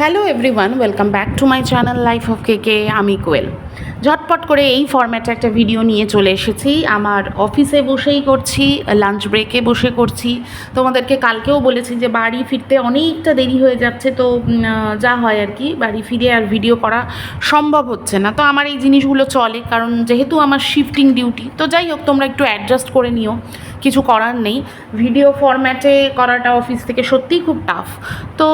Hello everyone, welcome back to my channel life of কেকে। আমি কোয়েল। ঝটপট করে এই ফরম্যাটে একটা ভিডিও নিয়ে চলে এসেছি। আমার অফিসে বসেই করছি, লাঞ্চ ব্রেকে বসে করছি। তোমাদেরকে কালকেও বলেছি যে বাড়ি ফিরতে অনেকটা দেরি হয়ে যাচ্ছে, তো যা হয় আর কি, বাড়ি ফিরে আর ভিডিও করা সম্ভব হচ্ছে না। তো আমার এই জিনিসগুলো চলে, কারণ যেহেতু আমার শিফটিং ডিউটি। তো যাই হোক, তোমরা একটু অ্যাডজাস্ট করে নিও, কিছু করার নেই। ভিডিও ফরম্যাটে করাটা অফিস থেকে সত্যিই খুব টাফ। তো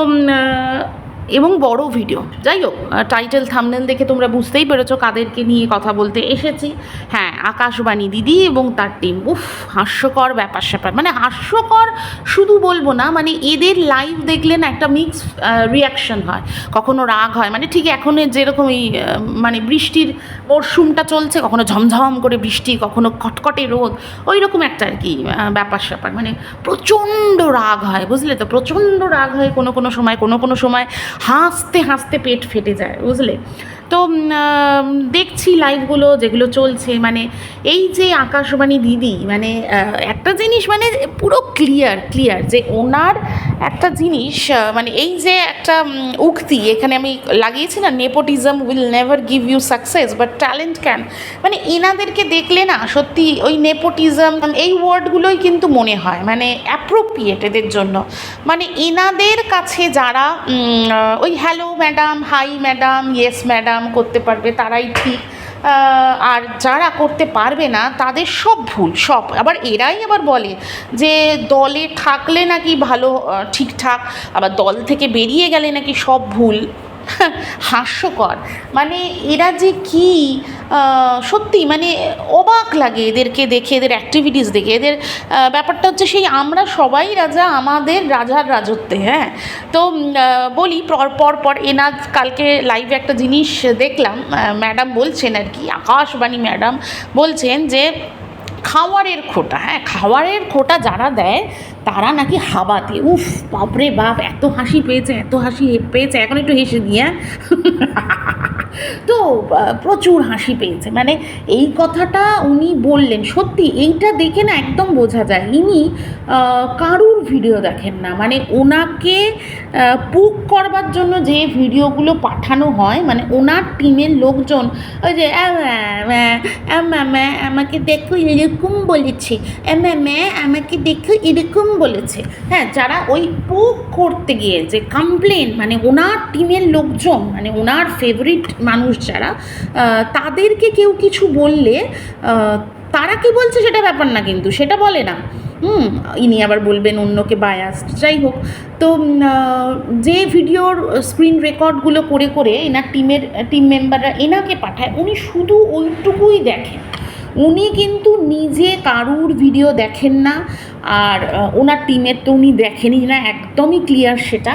এবং বড় ভিডিও, যাই হোক, টাইটেল থাম্বনেল দেখে তোমরা বুঝতেই পেরেছো কাদেরকে নিয়ে কথা বলতে এসেছি। হ্যাঁ, আকাশবাণী দিদি এবং তার টিম। হাস্যকর ব্যাপার স্যাপার, মানে হাস্যকর শুধু বলবো না, মানে এদের লাইভ দেখলে না একটা মিক্স রিয়াকশন হয়, কখনো রাগ হয়, মানে ঠিক এখন যেরকম এই মানে বৃষ্টির মরশুমটা চলছে, কখনো ঝমঝম করে বৃষ্টি, কখনো কটকটে রোদ, ওই রকম একটা আর কি ব্যাপার স্যাপার। মানে প্রচণ্ড রাগ হয়, বুঝলে তো, প্রচণ্ড রাগ হয় কোনো সময়, কোনো সময় হাসতে হাসতে পেট ফেটে যায়, বুঝলে তো। দেখছি লাইভগুলো যেগুলো চলছে, মানে এই যে আকাশবাণী দিদি, মানে একটা জিনিস মানে পুরো ক্লিয়ার যে ওনার একটা জিনিস, মানে এই যে একটা উক্তি এখানে আমি লাগিয়েছি না, nepotism will never give you success but talent can. মানে এনাদেরকে দেখলে না সত্যি ওই নেপোটিজম এই ওয়ার্ডগুলোই কিন্তু মনে হয় মানে অ্যাপ্রোপ্রিয়েট এদের জন্য। মানে এনাদের কাছে যারা ওই hello madam, high madam, yes madam করতে পারবে তারাই ঠিক, আর যারা করতে পারবে না তাদের সব ভুল, সব। আবার এরাই আবার বলে যে দলে থাকলে নাকি ভালো, ঠিকঠাক, আবার দল থেকে বেরিয়ে গেলে নাকি সব ভুল। হাস্যকর, মানে এরা যে কি, সত্যি মানে অবাক লাগে এদেরকে দেখে, এদের অ্যাক্টিভিটিস দেখে। এদের ব্যাপারটা হচ্ছে সেই আমরা সবাই রাজা আমাদের রাজার রাজত্বে। হ্যাঁ, তো বলি পর এনার কালকে লাইভে একটা জিনিস দেখলাম, ম্যাডাম বলছেন আর কি, আকাশবাণী ম্যাডাম বলছেন যে খাওয়ারের খোটা, হ্যাঁ খাওয়ারের খোটা যারা দেয় তারা নাকি হাবাতে। বাপরে বাপ, এত হাসি পেয়েছে, এখন একটু হেসে দিয়ে। তো প্রচুর হাসি পেয়েছে, মানে এই কথাটা উনি বললেন। সত্যি এইটা দেখে না একদম বোঝা যায় ইনি কারুর ভিডিও দেখেন না। মানে ওনাকে পুক করবার জন্য যে ভিডিওগুলো পাঠানো হয়, মানে ওনার টিমের লোকজন ওই যে আমাকে দেখো এরকম বলেছে, আমাকে দেখো এরকম বলেছে। হ্যাঁ, যারা ওই পুক করতে গিয়ে যে কমপ্লেন, মানে ওনার টিমের লোকজন, মানে ওনার ফেভারিট মানুষ যারা, তাদেরকে কেউ কিছু বললে তারা কি বলছে সেটা ব্যাপার না, কিন্তু সেটা বলে না। ইনি আবার বলবেন অন্যকে বায়াসড। যাই হোক, তো যে ভিডিওর স্ক্রিন রেকর্ডগুলো করে এনার টিম মেম্বাররা এনাকে পাঠায়, উনি শুধু ওইটুকুই দেখেন। উনি কিন্তু নিজে কারুর ভিডিও দেখেন না, আর ওনার টিমের তো উনি দেখেনই না, একদমই ক্লিয়ার সেটা।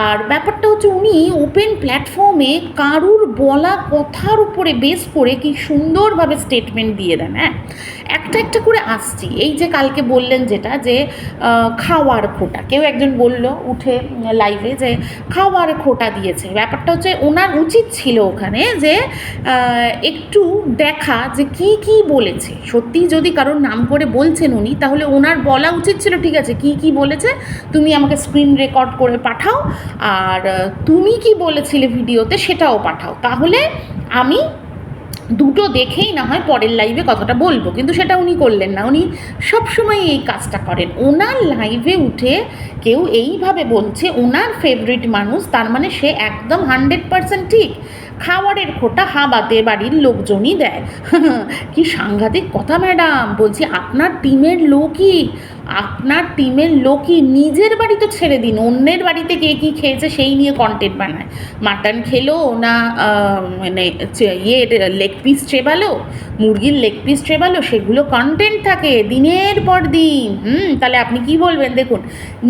আর ব্যাপারটা হচ্ছে উনি ওপেন প্ল্যাটফর্মে কারুর বলা কথার উপরে বেস করে কি সুন্দরভাবে স্টেটমেন্ট দিয়ে দেন। হ্যাঁ, একটা করে আসছি। এই যে কালকে বললেন যেটা, যে খাওয়ার খোটা, কেউ একজন বলল উঠে লাইভে যে খাওয়ার খোটা দিয়েছে। ব্যাপারটা হচ্ছে ওনার উচিত ছিল ওখানে যে একটু দেখা যে কি বলেছে। সত্যি যদি কারোর নাম করে বলছেন উনি, তাহলে ওনার বলা উচিত ছিল, ঠিক আছে কি বলেছে তুমি আমাকে স্ক্রিন রেকর্ড করে পাঠাও, আর তুমি কি বলেছিলে ভিডিওতে সেটাও পাঠাও, তাহলে আমি দুটো দেখেই না হয় পরের লাইভে কথাটা বলবো। কিন্তু সেটা উনি করলেন না। উনি সবসময় এই কাজটা করেন। ওনার লাইভে উঠে কেউ এইভাবে বলছে ওনার ফেভারিট মানুষ, তার মানে সে একদম 100% ঠিক। খাওয়ারের খোটা হাবাতে বাড়ির লোকজনই দেয়। কি সাংঘাতিক কথা ম্যাডাম। বলছি আপনার টিমের লোকই নিজের বাড়ি তো ছেড়ে দিন, অন্যের বাড়িতে কে কী খেয়েছে সেই নিয়ে কন্টেন্ট বানায়। মাটন খেলো না, মানে লেগ পিস চেবালো, মুরগির লেগ পিস চেবালো, সেগুলো কন্টেন্ট থাকে দিনের পর দিন। তাহলে আপনি কি বলবেন? দেখুন,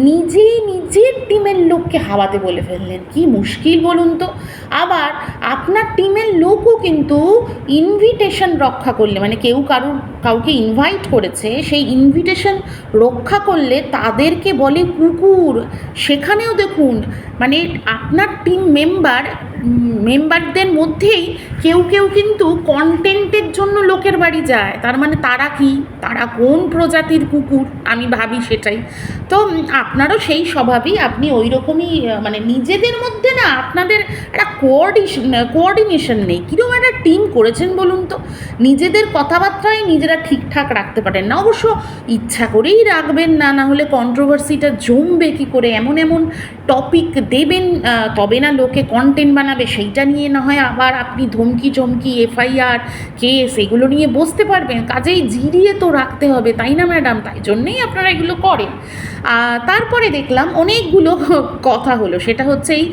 নিজের টিমের লোককে হাওয়াতে বলে ফেললেন, কি মুশকিল বলুন তো। আবার আপনার টিমের লোকও কিন্তু ইনভিটেশন রক্ষা করলে, মানে কেউ কাউকে ইনভাইট করেছে, সেই ইনভিটেশন রক্ষা করলে তাদেরকে বলে কুকুর। সেখানেও দেখুন, মানে আপনার টিম মেম্বারদের মধ্যেই কেউ কিন্তু কন্টেন্টের জন্য লোকের বাড়ি যায়। তার মানে তারা কোন প্রজাতির কুকুর, আমি ভাবি সেটাই। তো আপনারও সেই স্বভাবই, আপনি ওই রকমই মানে নিজেদের মধ্যে না আপনাদের একটা কোঅর্ডিনেশন নেই। কীরকম একটা টিম করেছেন বলুন তো? নিজেদের কথাবার্তায় নিজেরা ঠিকঠাক রাখতে পারেন না, অবশ্য ইচ্ছা করেই রাখবেন না, না হলে কন্ট্রোভার্সিটা জমবে কী করে? এমন এমন টপিক দেবেন তবে না লোকে কন্টেন্ট বানাবে, সেইটা নিয়ে না হয় আবার আপনি ধমকি চমকি এফআইআর কেস এগুলো নিয়ে বসতে পারবেন। কাজেই জিরিয়ে তো রাখতে হবে, তাই না ম্যাডাম? তাই জন্যেই আপনারা এগুলো করেন। তারপরে দেখলাম অনেকগুলো কথা হলো, সেটা হচ্ছে এই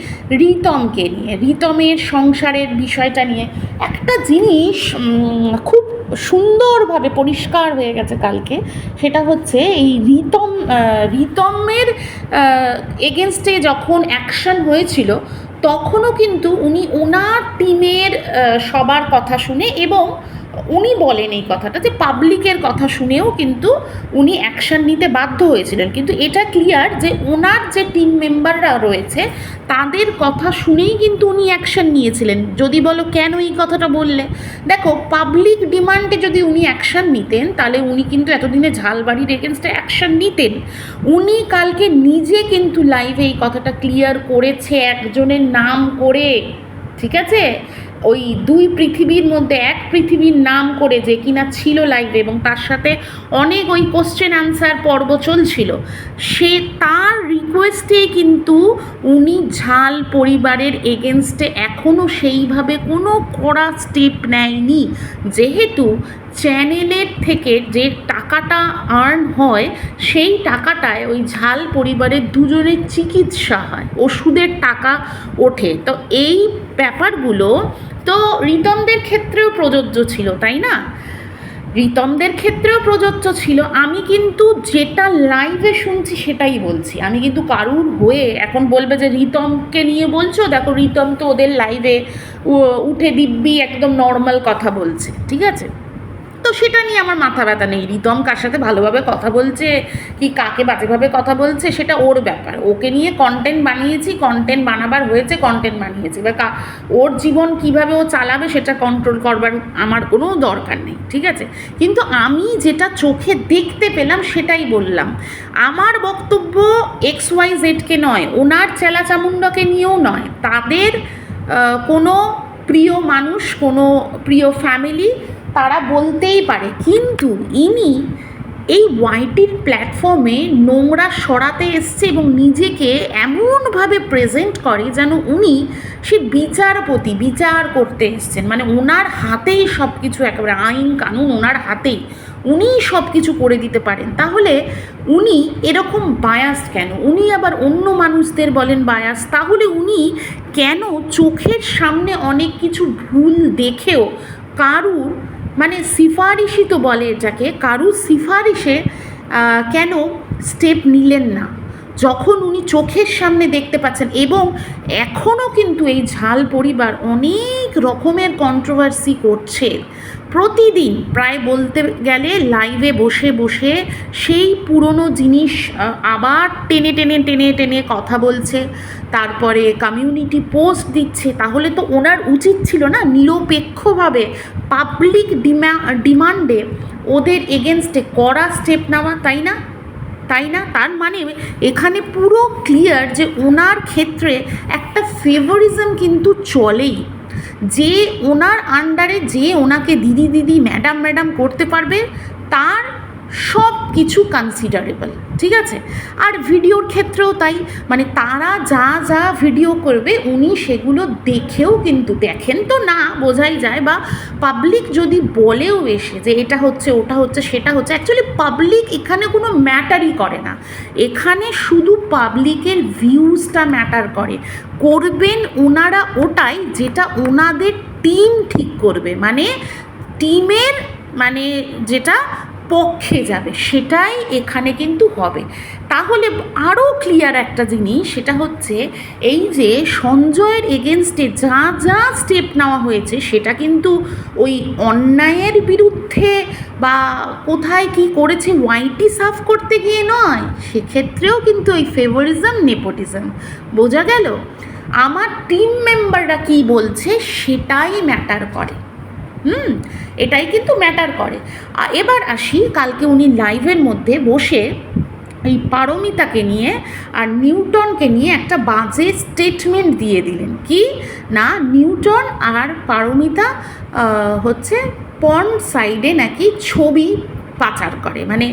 রিতমকে নিয়ে, রিতমের সংসারের বিষয়টা নিয়ে। একটা জিনিস খুব সুন্দরভাবে পরিষ্কার হয়ে গেছে কালকে, সেটা হচ্ছে এই রিতমের এগেনস্টে যখন অ্যাকশন হয়েছিল তখনও কিন্তু উনি ওনার টিমের সবার কথা শুনে, এবং উনি বলেন এই কথাটা যে পাবলিকের কথা শুনেও কিন্তু উনি অ্যাকশান নিতে বাধ্য হয়েছিলেন। কিন্তু এটা ক্লিয়ার যে ওনার যে টিম মেম্বাররা রয়েছে তাদের কথা শুনেই কিন্তু উনি অ্যাকশান নিয়েছিলেন। যদি বলো কেন এই কথাটা বললে, দেখো পাবলিক ডিমান্ডে যদি উনি অ্যাকশান নিতেন তাহলে উনি কিন্তু এতদিনে ঝালবাড়ির এগেনস্টে অ্যাকশান নিতেন। উনি কালকে নিজে কিন্তু লাইভে এই কথাটা ক্লিয়ার করেছে একজনের নাম করে, ঠিক আছে? ওই দুই পৃথিবীর মধ্যে এক পৃথিবীর নাম করে, যে কিনা ছিল লাইভে এবং তার সাথে অনেক ওই কোশ্চেন আনসার পর্ব চলছিল, সে তার রিকোয়েস্টে কিন্তু উনি ঝাল পরিবারের এগেনস্টে এখনও সেইভাবে কোনো কড়া স্টেপ নেয়নি। যেহেতু চ্যানেলের থেকে যে টাকাটা আর্ন হয় সেই টাকাটায় ওই ঝাল পরিবারের দুজনের চিকিৎসা হয়, ওষুধের টাকা ওঠে। তো এই ব্যাপারগুলো তো রিতমদের ক্ষেত্রেও প্রযোজ্য ছিল, তাই না? রিতমদের ক্ষেত্রেও প্রযোজ্য ছিল। আমি কিন্তু যেটা লাইভে শুনছি সেটাই বলছি, আমি কিন্তু কারুর হয়ে এখন বলবে যে রিতমকে নিয়ে বলছো, দেখো রিতম তো ওদের লাইভে উঠে দিব্যি একদম নর্মাল কথা বলছে, ঠিক আছে? তো সেটা নিয়ে আমার মাথা ব্যথা নেই। রিতম কার সাথে ভালোভাবে কথা বলছে কি কাকে বাজেভাবে কথা বলছে সেটা ওর ব্যাপার। ওকে নিয়ে কন্টেন্ট বানিয়েছি, কন্টেন্ট বানাবার হয়েছে, কন্টেন্ট বানিয়েছি। এবার ওর জীবন কিভাবে ও চালাবে সেটা কন্ট্রোল করবার আমার কোনো দরকার নেই, ঠিক আছে? কিন্তু আমি যেটা চোখে দেখতে পেলাম সেটাই বললাম। আমার বক্তব্য XYZকে নয়, ওনার চেলা চামুন্ডাকে নিয়েও নয়, তাদের কোনো প্রিয় মানুষ, কোনো প্রিয় ফ্যামিলি তারা বলতেই পারে। কিন্তু ইনি এই ওয়াইটির প্ল্যাটফর্মে নোংরা সরাতে এসছে এবং নিজেকে এমনভাবে প্রেজেন্ট করে যেন উনি সে বিচারপতি, বিচার করতে এসছেন। মানে ওনার হাতেই সব কিছু, একেবারে আইন কানুন ওনার হাতেই, উনিই সব কিছু করে দিতে পারেন। তাহলে উনি এরকম বায়াস কেন? উনি আবার অন্য মানুষদের বলেন বায়াস, তাহলে উনি কেন চোখের সামনে অনেক কিছু ভুল দেখেও কারুর মানে সিফারিশই তো বলে এটাকে, কারুর সিফারিশে কেন স্টেপ নিলেন না যখন উনি চোখের সামনে দেখতে পাচ্ছেন? এবং এখনও কিন্তু এই ঝাল পরিবার অনেক রকমের কন্ট্রোভার্সি করছে প্রতিদিন, প্রায় বলতে গেলে লাইভে বসে বসে সেই পুরনো জিনিস আবার টেনে টেনে টেনে টেনে কথা বলছে, তারপরে কমিউনিটি পোস্ট দিচ্ছে। তাহলে তো ওনার উচিত ছিল না নিরপেক্ষভাবে পাবলিক ডিমান্ডে ওদের এগেনস্টে কড়া স্টেপ নেওয়া, তাই না? তাই না? তার মানে এখানে পুরো ক্লিয়ার যে ওনার ক্ষেত্রে একটা ফেভারিজম কিন্তু চলেই, যে ওনার আন্ডারে যে ওনাকে দিদি দিদি ম্যাডাম ম্যাডাম করতে পারবে তার সব কিছু কনসিডারেবল, ঠিক আছে? আর ভিডিওর ক্ষেত্রেও তাই, মানে তারা যা যা ভিডিও করবে উনি সেগুলো দেখেও কিন্তু, দেখেন তো না বোঝাই যায়, বা পাবলিক যদি বলেও এসে যে এটা হচ্ছে ওটা হচ্ছে সেটা হচ্ছে, অ্যাকচুয়ালি পাবলিক এখানে কোনো ম্যাটারই করে না। এখানে শুধু পাবলিকের ভিউজটা ম্যাটার করে। করবেন ওনারা ওটাই যেটা ওনাদের টিম ঠিক করবে, মানে টিমের মানে যেটা পক্ষে যাবে সেটাই এখানে কিন্তু হবে। তাহলে আরও ক্লিয়ার একটা জিনিস, সেটা হচ্ছে এই যে সঞ্জয়ের এগেনস্টে যা যা স্টেপ নেওয়া হয়েছে সেটা কিন্তু ওই অন্যায়ের বিরুদ্ধে বা কোথায় কি করেছে ওয়াইটি সাফ করতে গিয়ে নয়, সেক্ষেত্রেও কিন্তু ওই ফেভারিজম নেপোটিজম বোঝা গেল। আমার টিম মেম্বাররা কী বলছে সেটাই ম্যাটার করে, এটাই কিন্তু ম্যাটার করে। এবার আসি, কালকে উনি লাইভের মধ্যে বসে এই পারমিতাকে নিয়ে আর নিউটনকে নিয়ে একটা বাজে স্টেটমেন্ট দিয়ে দিলেন কি না নিউটন আর পারমিতা হচ্ছে পর্ন সাইডে নাকি ছবি পাচার করে। মানে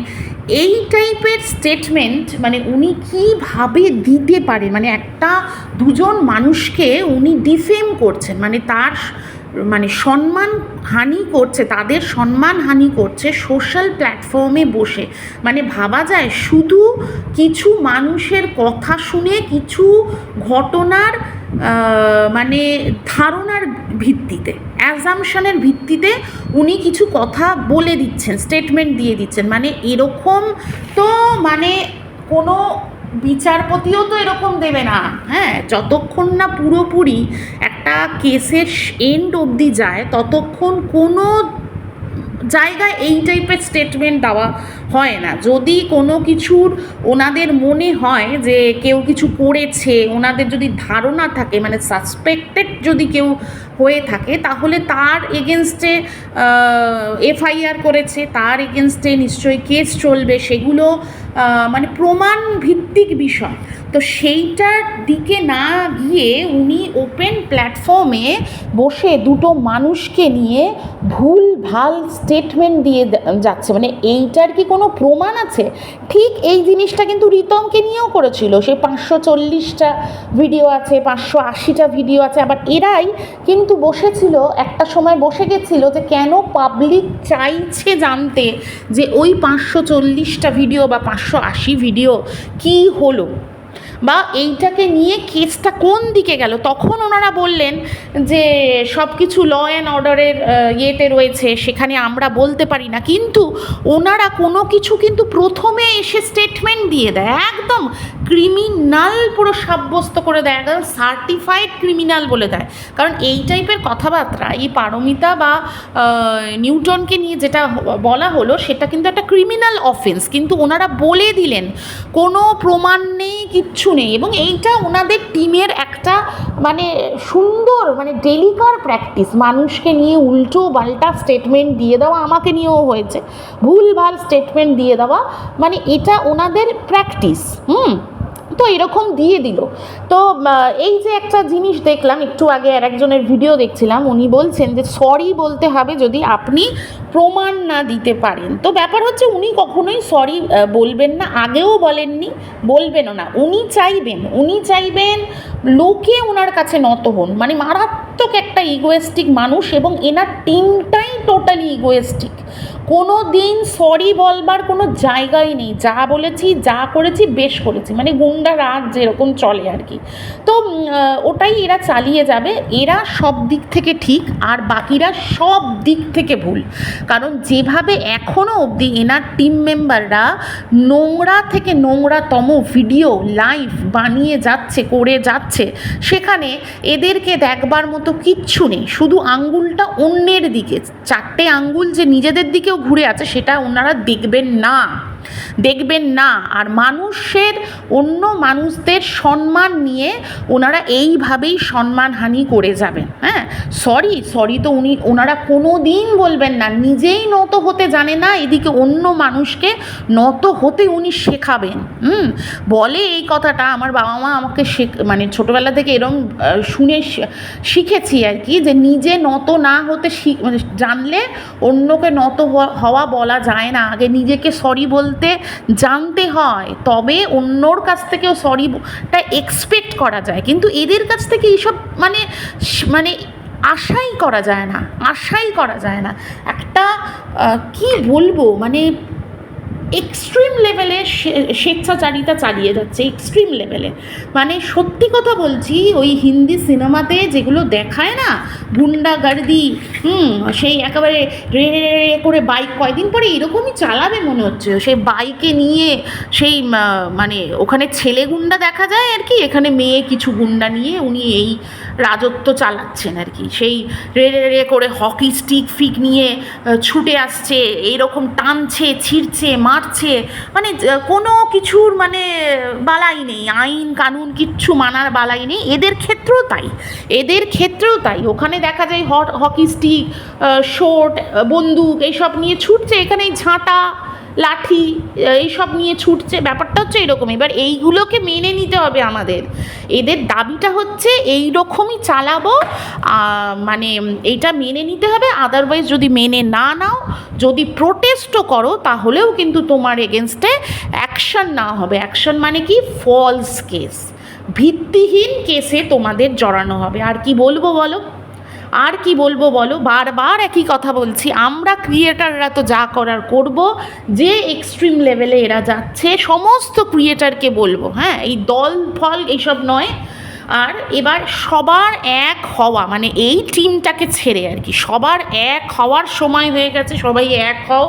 এই টাইপের স্টেটমেন্ট মানে উনি কীভাবে দিতে পারেন, মানে একটা দুজন মানুষকে উনি ডিফেম করছেন, মানে তার মানে সম্মান হানি করছে, তাদের সম্মান হানি করছে সোশ্যাল প্ল্যাটফর্মে বসে। মানে ভাবা যায় শুধু কিছু মানুষের কথা শুনে কিছু ঘটনার মানে ধারণার ভিত্তিতে অ্যাজামশনের ভিত্তিতে উনি কিছু কথা বলে দিচ্ছেন, স্টেটমেন্ট দিয়ে দিচ্ছেন। মানে এরকম তো মানে কোনো বিচারপতিও তো এরকম দেবে না, হ্যাঁ, যতক্ষণ না পুরোপুরি একটা কেসের এন্ড অবধি যায় ততক্ষণ কোনো জায়গায় এই টাইপের স্টেটমেন্ট দেওয়া হয় না। যদি কোনো কিছুর ওনাদের মনে হয় যে কেউ কিছু করেছে, ওনাদের যদি ধারণা থাকে মানে সাসপেক্টেড যদি কেউ হয়ে থাকে তাহলে তার এগেনস্টে এফআইআর করেছে, তার এগেনস্টে নিশ্চয়ই কেস চলবে, সেগুলো মানে প্রমাণ ভিত্তিক বিষয়। তো সেইটার দিকে না গিয়ে উনি ওপেন প্ল্যাটফর্মে বসে দুটো মানুষকে নিয়ে ভুল ভাল স্টেটমেন্ট দিয়ে যাচ্ছে। মানে এইটার কি কোনো প্রমাণ আছে? ঠিক এই জিনিসটা কিন্তু রিতমকে নিয়েও করেছিল। সে 540টা ভিডিও আছে, 580টা ভিডিও আছে। আবার এরাই কিন্তু বসেছিল, একটা সময় বসে গেছিল যে কেন পাবলিক চাইছে জানতে যে ওই 540টা ভিডিও বা 580 ভিডিও কি হলো বা এইটাকে নিয়ে কেসটা কোন দিকে গেল। তখন ওনারা বললেন যে সব কিছু ল অ্যান্ড অর্ডারের ইয়েতে রয়েছে, সেখানে আমরা বলতে পারি না। কিন্তু ওনারা কোনো কিছু কিন্তু প্রথমে এসে স্টেটমেন্ট দিয়ে দেয়, একদম ক্রিমিনাল পুরো সাব্যস্ত করে দেয়, একদম সার্টিফাইড ক্রিমিনাল বলে দেয়। কারণ এই টাইপের কথাবার্তা এই পারমিতা বা নিউটনকে নিয়ে যেটা বলা হলো সেটা কিন্তু একটা ক্রিমিনাল অফেন্স, কিন্তু ওনারা বলে দিলেন কোনো প্রমাণ নেই, কিচ্ছু নেই। এবং এইটা ওনাদের টিমের একটা মানে সুন্দর মানে ডেলিকার প্র্যাকটিস, মানুষকে নিয়ে উল্টো পাল্টা স্টেটমেন্ট দিয়ে দেওয়া। আমাকে নিয়েও হয়েছে, ভুলভাল স্টেটমেন্ট দিয়ে দেওয়া, মানে এটা ওনাদের প্র্যাকটিস। তো এরকম দিয়ে দিল। তো এই যে একটা জিনিস দেখলাম একটু আগে, আর একজনের ভিডিও দেখছিলাম, উনি বলছেন যে সরি বলতে হবে যদি আপনি প্রমাণ না দিতে পারেন। তো ব্যাপার হচ্ছে উনি কখনোই সরি বলবেন না, আগেও বলেননি, বলবেনও না। উনি চাইবেন লোকে ওনার কাছে নত হন। মানে মারাত্মক একটা ইগোয়েস্টিক মানুষ, এবং এনার টিমটাই টোটালি ইগোয়েস্টিক। কোনো দিন সরি বলবার কোনো জায়গাই নেই, যা বলেছি যা করেছি বেশ করেছি, মানে গুন্ডা রাজ যেরকম চলে আর কি। তো ওটাই এরা চালিয়ে যাবে। এরা সব দিক থেকে ঠিক আর বাকিরা সব দিক থেকে ভুল। কারণ যেভাবে এখনও অবধি এনার টিম মেম্বাররা নোংরা থেকে নোংরাতম ভিডিও লাইভ বানিয়ে যাচ্ছে, করে যাচ্ছে, সেখানে এদেরকে দেখবার মতো কিচ্ছু নেই। শুধু আঙ্গুলটা অন্যের দিকে, 4টে আঙ্গুল যে নিজেদের দিকেও ঘুরে আছে সেটা ওনারা দেখবেন না। আর মানুষের, অন্য মানুষদের সম্মান নিয়ে ওনারা এইভাবেই সম্মানহানি করে যাবেন। হ্যাঁ, সরি তো ওনারা কোনো দিন বলবেন না, নিজেই নত হতে জানে না, এদিকে অন্য মানুষকে নত হতে উনি শেখাবেন। বলে এই কথাটা, আমার বাবা মা আমাকে মানে ছোটোবেলা থেকে এরম শুনে শিখেছি আর কি, যে নিজে নত না হতে মানে জানলে অন্যকে নত হওয়া বলা যায় না। আগে নিজেকে সরি বলতে জানতে হয়, তবে অন্যর কাছ থেকেও সরিটা এক্সপেক্ট করা যায়। কিন্তু এদের কাছ থেকে এইসব মানে আশাই করা যায় না। একটা কি বলবো, মানে এক্সট্রিম লেভেলে স্বেচ্ছাচারিতা চালিয়ে যাচ্ছে, এক্সট্রিম লেভেলে। মানে সত্যি কথা বলছি, ওই হিন্দি সিনেমাতে যেগুলো দেখায় না গুন্ডাগার্দি, সেই একেবারে রে করে বাইক, কয়দিন পরে এরকমই চালাবে মনে হচ্ছে। সেই বাইকে নিয়ে সেই মানে ওখানে ছেলে গুন্ডা দেখা যায় আর কি, এখানে মেয়ে কিছু গুন্ডা নিয়ে উনি এই রাজত্ব চালাচ্ছেন আর কি। সেই রে করে হকি স্টিক নিয়ে ছুটে আসছে, এইরকম টানছে, ছিঁড়ছে, মারছে, মানে কোনো কিছুর মানে বালাই নেই, আইন কানুন কিচ্ছু মানার বালাই নেই। এদের ক্ষেত্রেও তাই ওখানে দেখা যায় হকি স্টিক, শর্ট, বন্দুক এইসব নিয়ে ছুটছে, এখানে ঝাঁটা লাঠি এইসব নিয়ে ছুটছে, ব্যাপারটা হচ্ছে এরকম। এবার এইগুলোকে মেনে নিতে হবে আমাদের, এদের দাবিটা হচ্ছে এই রকমই চালাবো, মানে এইটা মেনে নিতে হবে। আদারওয়াইজ যদি মেনে না নাও, যদি প্রোটেস্টও করো, তাহলেও কিন্তু তোমার এগেনস্টে অ্যাকশন নেওয়া হবে। অ্যাকশন মানে কি? ফলস কেস, ভিত্তিহীন কেসে তোমাদের জড়ানো হবে। আর কি বলবো বলো, আর কি বলবো বলো, বারবার একই কথা বলছি। আমরা ক্রিয়েটাররা তো যা করার করব, যে এক্সট্রিম লেভেলে এরা যাচ্ছে সমস্ত ক্রিয়েটারকে বলবো, হ্যাঁ, এই দল ফল এইসব নয়। আর এবার সবার এক হওয়া, মানে এই টিমটাকে ছেড়ে আর কি সবার এক হওয়ার সময় হয়ে গেছে। সবাই এক হও,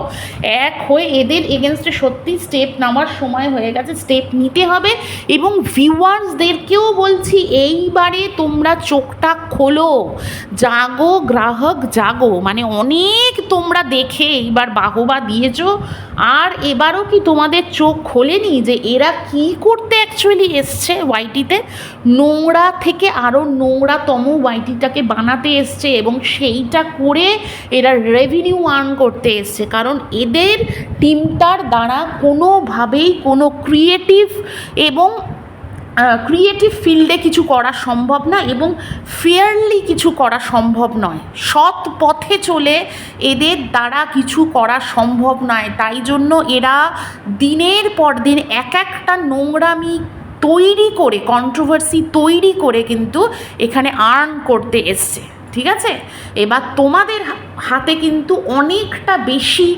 এক হয়ে এদের এগেনস্টে সত্যি স্টেপ নেওয়ার সময় হয়ে গেছে, স্টেপ নিতে হবে। এবং ভিউয়ার্সদেরকেও বলছি, এইবারে তোমরা চোখটা খোলো, জাগো গ্রাহক জাগো। মানে অনেক তোমরা দেখে এইবার বাহবা দিয়েছো, আর এবারও কি তোমাদের চোখ খোলেনি যে এরা কি করতে অ্যাকচুয়ালি এসছে ওয়াইটিতে? নোংরা থেকে আরও নোংরাতম ওয়াইটিটাকে বানাতে এসছে, এবং সেইটা করে এরা রেভিনিউ আর্ন করতে এসছে। কারণ এদের টিমটার দ্বারা কোনোভাবেই কোনো ক্রিয়েটিভ এবং ক্রিয়েটিভ ফিল্ডে কিছু করা সম্ভব না, এবং ফেয়ারলি কিছু করা সম্ভব নয়। সৎ পথে চলে এদের দ্বারা কিছু করা সম্ভব নয়। তাই জন্য এরা দিনের পর দিন এক একটা নোংরামি তৈরি করে, কন্ট্রোভার্সি তৈরি করে কিন্তু এখানে আর্ন করতে এসছে। ঠিক আছে, এবার তোমাদের হাতে কিন্তু অনেকটা বেশি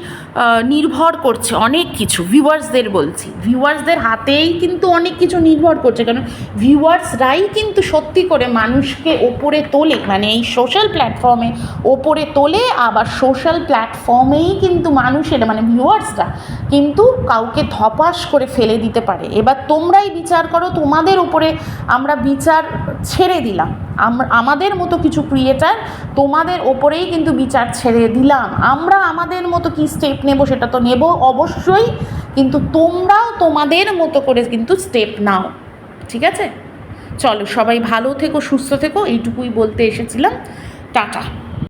নির্ভর করছে অনেক কিছু। ভিউয়ার্সদের বলছি, ভিউয়ার্সদের হাতেই কিন্তু অনেক কিছু নির্ভর করছে, কারণ ভিউয়ার্সরাই কিন্তু সত্যি করে মানুষকে ওপরে তোলে, মানে এই সোশ্যাল প্ল্যাটফর্মে ওপরে তোলে। আবার সোশ্যাল প্ল্যাটফর্মেই কিন্তু মানুষের, মানে ভিউয়ার্সরা কিন্তু কাউকে ধপাস করে ফেলে দিতে পারে। এবার তোমরাই বিচার করো, তোমাদের ওপরে আমরা বিচার ছেড়ে দিলাম। আমাদের মতো কিছু ক্রিয়েটার তোমাদের ওপরেই কিন্তু বিচার ছেড়ে দিলাম। আমরা আমাদের মতো কি স্টেপ নেব সেটা তো নেব অবশ্যই, কিন্তু তোমরাও তোমাদের মতো করে কিন্তু স্টেপ নাও। ঠিক আছে, চলো সবাই ভালো থেকো, সুস্থ থেকো, এইটুকুই বলতে এসেছিলাম। টাটা।